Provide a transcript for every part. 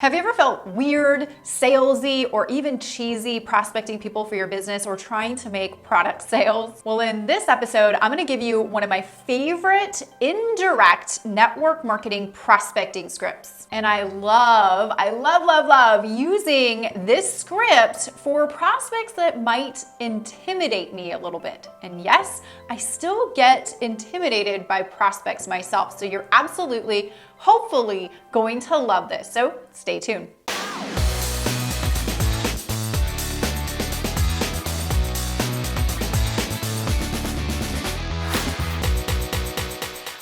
Have you ever felt weird, salesy, or even cheesy prospecting people for your business or trying to make product sales? Well, in this episode, I'm gonna give you one of my favorite indirect network marketing prospecting scripts. And I love using this script for prospects that might intimidate me a little bit. And yes, I still get intimidated by prospects myself. So you're absolutely, hopefully, going to love this. So stay tuned.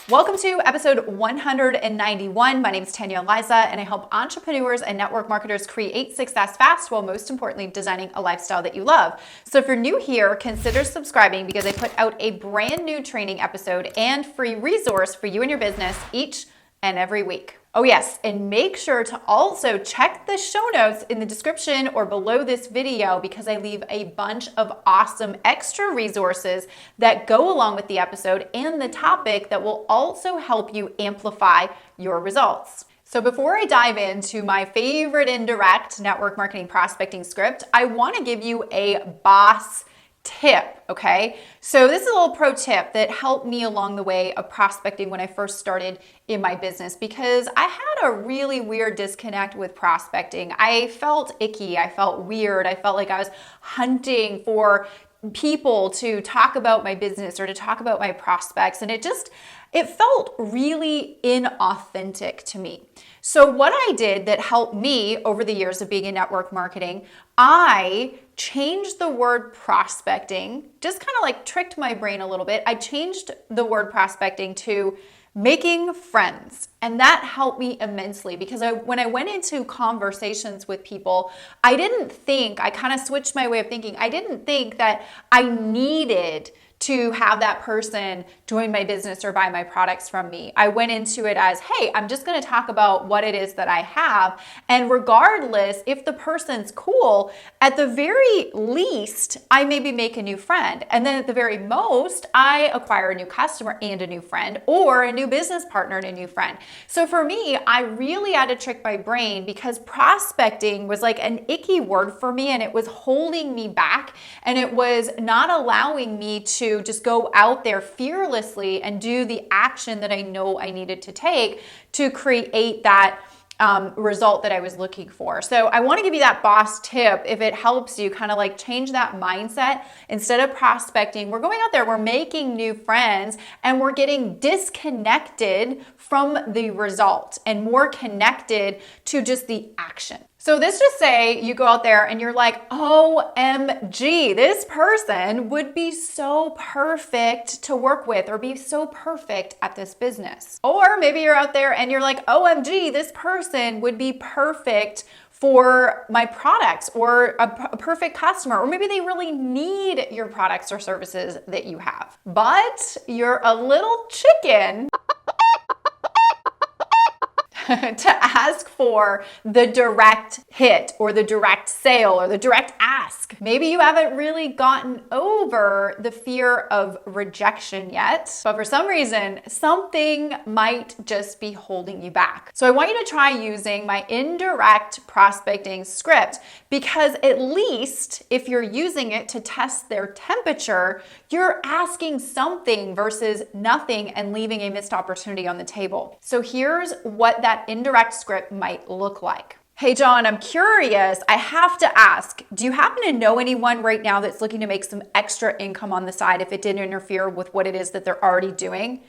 Welcome to episode 191. My name is Tanya Eliza, and I help entrepreneurs and network marketers create success fast while most importantly designing a lifestyle that you love. So if you're new here, consider subscribing because I put out a brand new training episode and free resource for you and your business each and every week. Oh yes, and make sure to also check the show notes in the description or below this video because I leave a bunch of awesome extra resources that go along with the episode and the topic that will also help you amplify your results. So before I dive into my favorite indirect network marketing prospecting script, I want to give you a boss tip, okay? So this is a little pro tip that helped me along the way of prospecting when I first started in my business because I had a really weird disconnect with prospecting. I felt icky, I felt weird, I felt like I was hunting for people to talk about my business or to talk about my prospects, and it felt really inauthentic to me. So what I did that helped me over the years of being in network marketing, I changed the word prospecting, just kind of like tricked my brain a little bit. I changed the word prospecting to making friends. And that helped me immensely because when I went into conversations with people, I kind of switched my way of thinking. I didn't think that I needed to have that person join my business or buy my products from me. I went into it as, hey, I'm just going to talk about what it is that I have. And regardless if the person's cool, at the very least, I maybe make a new friend. And then at the very most, I acquire a new customer and a new friend or a new business partner and a new friend. So for me, I really had to trick my brain because prospecting was like an icky word for me and it was holding me back and it was not allowing me to just go out there fearlessly and do the action that I know I needed to take to create that result that I was looking for. So I want to give you that boss tip if it helps you kind of like change that mindset. Instead of prospecting, we're going out there, we're making new friends and we're getting disconnected from the result and more connected to just the action. So let's just say you go out there and you're like, OMG, this person would be so perfect to work with or be so perfect at this business. Or maybe you're out there and you're like, OMG, this person would be perfect for my products or a perfect customer, or maybe they really need your products or services that you have. But you're a little chicken to ask for the direct hit or the direct sale or the direct ask. Maybe you haven't really gotten over the fear of rejection yet, but for some reason, something might just be holding you back. So I want you to try using my indirect prospecting script because at least if you're using it to test their temperature, you're asking something versus nothing and leaving a missed opportunity on the table. So here's what that indirect script might look like. Hey, John, I'm curious. I have to ask, do you happen to know anyone right now that's looking to make some extra income on the side if it didn't interfere with what it is that they're already doing?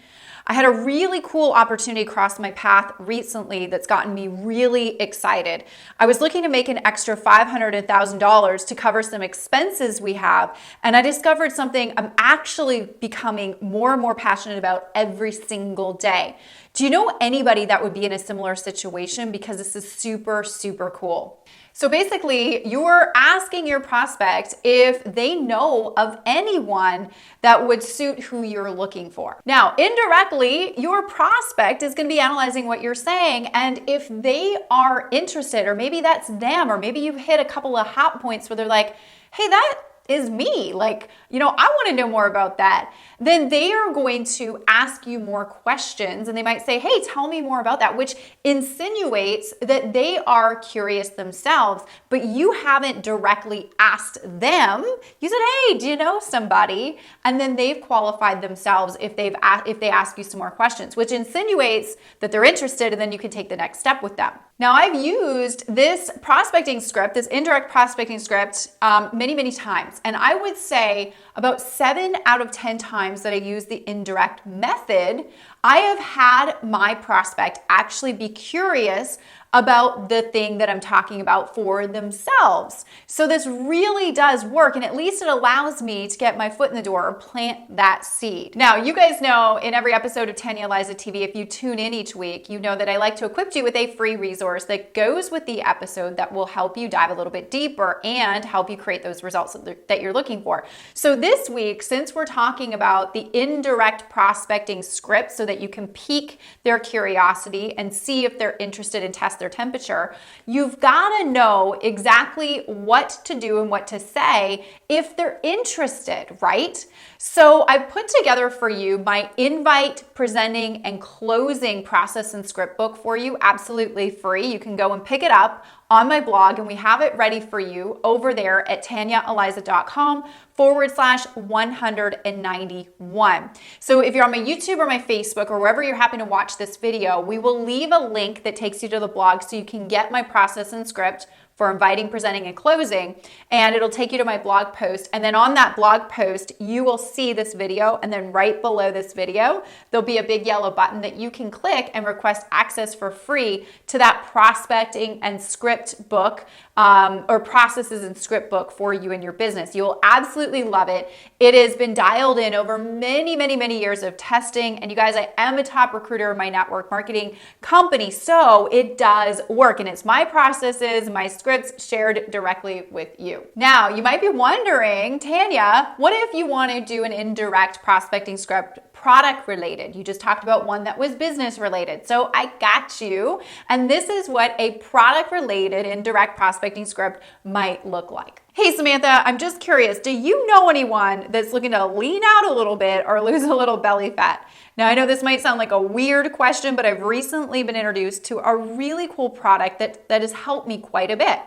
I had a really cool opportunity cross my path recently that's gotten me really excited. I was looking to make an extra $500,000 to cover some expenses we have, and I discovered something I'm actually becoming more and more passionate about every single day. Do you know anybody that would be in a similar situation? Because this is super, super cool. So basically, you're asking your prospect if they know of anyone that would suit who you're looking for. Now, indirectly, your prospect is going to be analyzing what you're saying, and if they are interested, or maybe that's them, or maybe you've hit a couple of hot points where they're like, hey, that is me. Like, I want to know more about that. Then they are going to ask you more questions, and they might say, hey, tell me more about that, which insinuates that they are curious themselves, but you haven't directly asked them. You said, hey, do you know somebody? And then they've qualified themselves if they ask you some more questions, which insinuates that they're interested, and then you can take the next step with them. Now, I've used this prospecting script, this indirect prospecting script, many, many times. And I would say about 7 out of 10 times that I use the indirect method, I have had my prospect actually be curious about the thing that I'm talking about for themselves. So this really does work, and at least it allows me to get my foot in the door or plant that seed. Now, you guys know in every episode of Tanya Eliza TV, if you tune in each week, you know that I like to equip you with a free resource that goes with the episode that will help you dive a little bit deeper and help you create those results that you're looking for. So this week, since we're talking about the indirect prospecting script so that you can pique their curiosity and see if they're interested and test their temperature, you've got to know exactly what to do and what to say if they're interested, right? So I've put together for you my invite, presenting, and closing process and script book for you, absolutely free. You can go and pick it up on my blog, and we have it ready for you over there at tanyaeliza.com/191. So if you're on my YouTube or my Facebook or wherever you're happen to watch this video, we will leave a link that takes you to the blog so you can get my process and script for inviting, presenting, and closing, and it'll take you to my blog post. And then on that blog post, you will see this video, and then right below this video, there'll be a big yellow button that you can click and request access for free to that prospecting and script book, or processes and script book for you and your business. You'll absolutely love it. It has been dialed in over many, many, many years of testing. And you guys, I am a top recruiter in my network marketing company, so it does work. And it's my processes, my scripts shared directly with you. Now, you might be wondering, Tanya, what if you want to do an indirect prospecting script product related? You just talked about one that was business related. So I got you. And this is what a product related indirect prospecting script might look like. Hey, Samantha, I'm just curious, do you know anyone that's looking to lean out a little bit or lose a little belly fat? Now, I know this might sound like a weird question, but I've recently been introduced to a really cool product that has helped me quite a bit.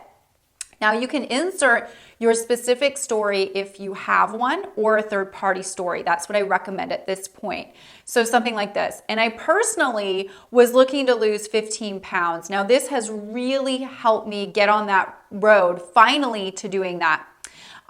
Now, you can insert your specific story if you have one, or a third-party story. That's what I recommend at this point. So something like this. And I personally was looking to lose 15 pounds. Now, this has really helped me get on that road finally to doing that.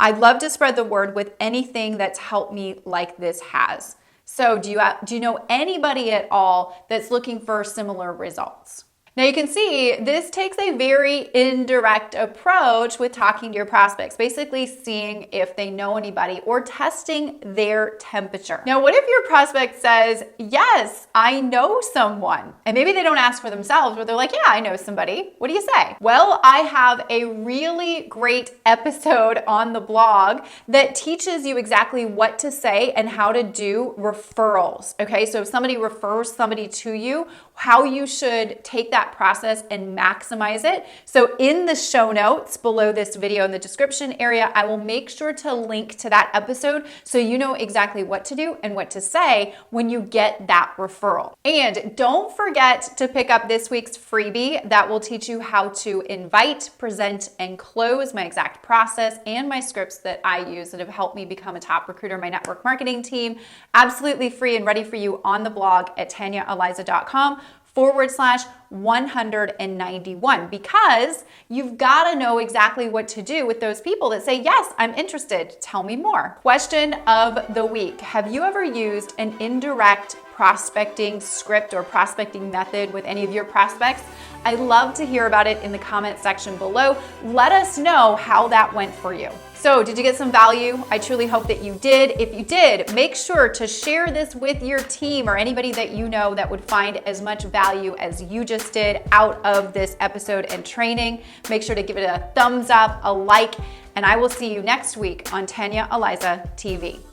I'd love to spread the word with anything that's helped me like this has. So do you know anybody at all that's looking for similar results? Now you can see this takes a very indirect approach with talking to your prospects, basically seeing if they know anybody or testing their temperature. Now, what if your prospect says, yes, I know someone, and maybe they don't ask for themselves, but they're like, yeah, I know somebody. What do you say? Well, I have a really great episode on the blog that teaches you exactly what to say and how to do referrals. Okay, so if somebody refers somebody to you, how you should take that process and maximize it. So in the show notes below this video in the description area, I will make sure to link to that episode so you know exactly what to do and what to say when you get that referral. And don't forget to pick up this week's freebie that will teach you how to invite, present, and close, my exact process and my scripts that I use that have helped me become a top recruiter in my network marketing team. Absolutely free and ready for you on the blog at tanyaeliza.com/191, because you've got to know exactly what to do with those people that say, yes, I'm interested. Tell me more. Question of the week. Have you ever used an indirect prospecting script or prospecting method with any of your prospects? I'd love to hear about it in the comment section below. Let us know how that went for you. So did you get some value? I truly hope that you did. If you did, make sure to share this with your team or anybody that you know that would find as much value as you just did out of this episode and training. Make sure to give it a thumbs up, a like, and I will see you next week on Tanya Eliza TV.